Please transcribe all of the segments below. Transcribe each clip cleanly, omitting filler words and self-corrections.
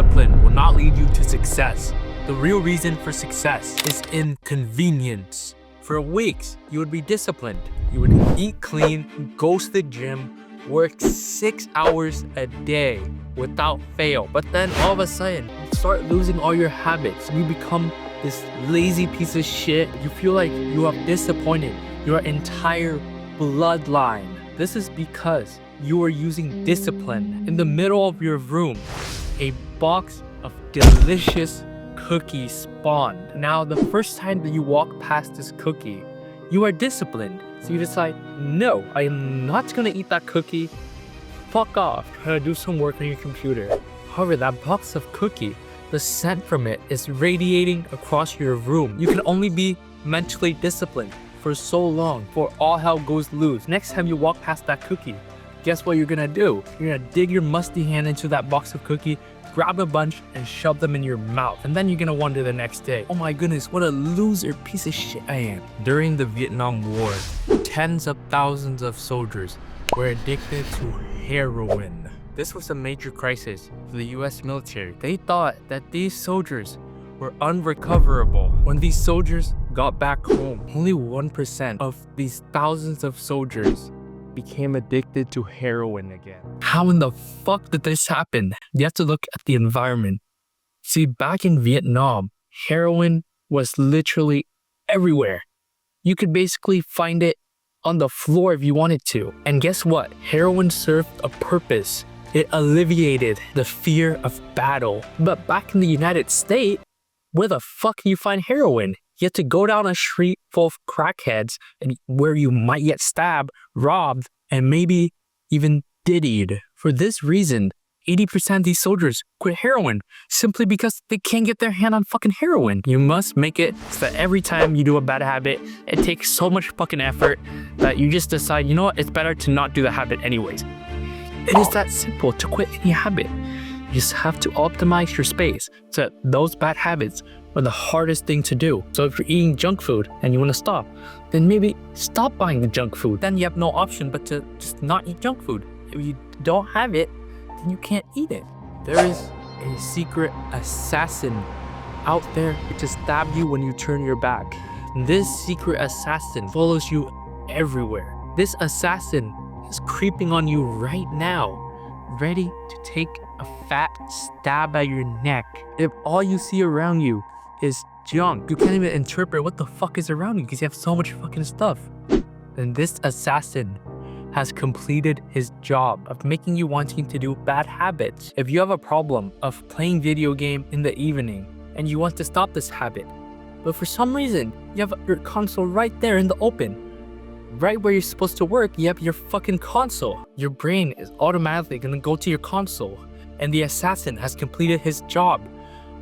discipline will not lead you to success. The real reason for success is inconvenience. For weeks, you would be disciplined. You would eat clean, go to the gym, work 6 hours a day without fail. But then all of a sudden, you start losing all your habits. You become this lazy piece of shit. You feel like you have disappointed your entire bloodline. This is because you are using discipline. In the middle of your room, a box of delicious cookies spawned. Now, the first time that you walk past this cookie, you are disciplined. So you decide, no, I am not gonna eat that cookie. Fuck off, try to do some work on your computer. However, that box of cookie, the scent from it is radiating across your room. You can only be mentally disciplined for so long before all hell goes loose. Next time you walk past that cookie, guess what you're gonna do? You're gonna dig your musty hand into that box of cookie, grab a bunch and shove them in your mouth. And then you're gonna wonder the next day, oh my goodness, what a loser piece of shit I am. During the Vietnam War, tens of thousands of soldiers were addicted to heroin. This was a major crisis for the US military. They thought that these soldiers were unrecoverable. When these soldiers got back home, only 1% of these thousands of soldiers became addicted to heroin again. How in the fuck did this happen? You have to look at the environment. See, back in Vietnam, heroin was literally everywhere. You could basically find it on the floor if you wanted to. And guess what? Heroin served a purpose. It alleviated the fear of battle. But back in the United States, where the fuck can you find heroin? You have to go down a street full of crackheads and where you might get stabbed, robbed, and maybe even diddied. For this reason, 80% of these soldiers quit heroin simply because they can't get their hand on fucking heroin. You must make it so that every time you do a bad habit, it takes so much fucking effort that you just decide, you know what, it's better to not do the habit anyways. It is that simple to quit any habit. You just have to optimize your space so that those bad habits are the hardest thing to do. So if you're eating junk food and you want to stop, then maybe stop buying the junk food. Then you have no option but to just not eat junk food. If you don't have it, then you can't eat it. There is a secret assassin out there to stab you when you turn your back. This secret assassin follows you everywhere. This assassin is creeping on you right now, ready to take a fat stab at your neck. If all you see around you is junk, you can't even interpret what the fuck is around you because you have so much fucking stuff. Then this assassin has completed his job of making you wanting to do bad habits. If you have a problem of playing video game in the evening and you want to stop this habit, but for some reason you have your console right there in the open, right where you're supposed to work, you have your fucking console. Your brain is automatically gonna go to your console, and the assassin has completed his job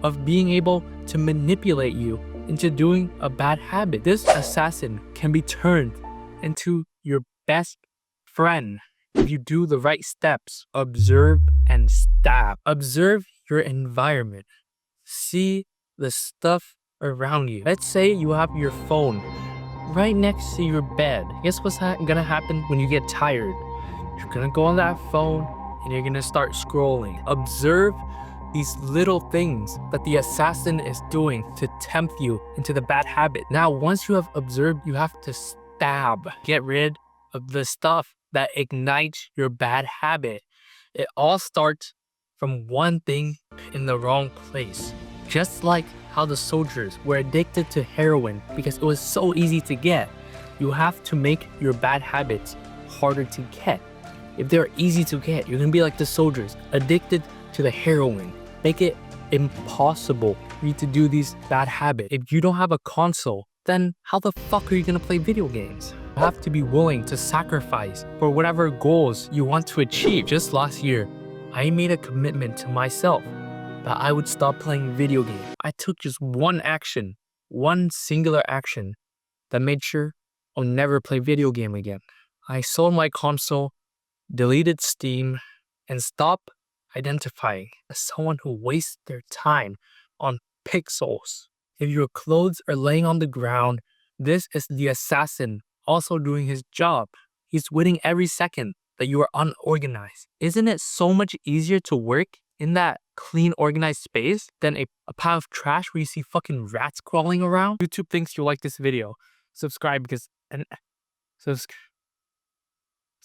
of being able to manipulate you into doing a bad habit. This assassin can be turned into your best friend if you do the right steps. Observe and stab. Observe your environment. See the stuff around you. Let's say you have your phone right next to your bed. Guess what's gonna happen when you get tired? You're gonna go on that phone and you're gonna start scrolling. Observe these little things that the assassin is doing to tempt you into the bad habit. Now, once you have observed, you have to stab. Get rid of the stuff that ignites your bad habit. It all starts from one thing in the wrong place. Just like how the soldiers were addicted to heroin because it was so easy to get, you have to make your bad habits harder to get. If they're easy to get, you're gonna be like the soldiers, addicted to the heroin. Make it impossible for you to do these bad habits. If you don't have a console, then how the fuck are you gonna play video games? You have to be willing to sacrifice for whatever goals you want to achieve. Just last year, I made a commitment to myself that I would stop playing video games. I took just one action, one singular action that made sure I'll never play video game again. I sold my console, deleted Steam, and stopped identifying as someone who wastes their time on pixels. If your clothes are laying on the ground, this is the assassin also doing his job. He's waiting every second that you are unorganized. Isn't it so much easier to work in that clean, organized space than a pile of trash where you see fucking rats crawling around. YouTube thinks you'll like this video. Subscribe because... subscribe.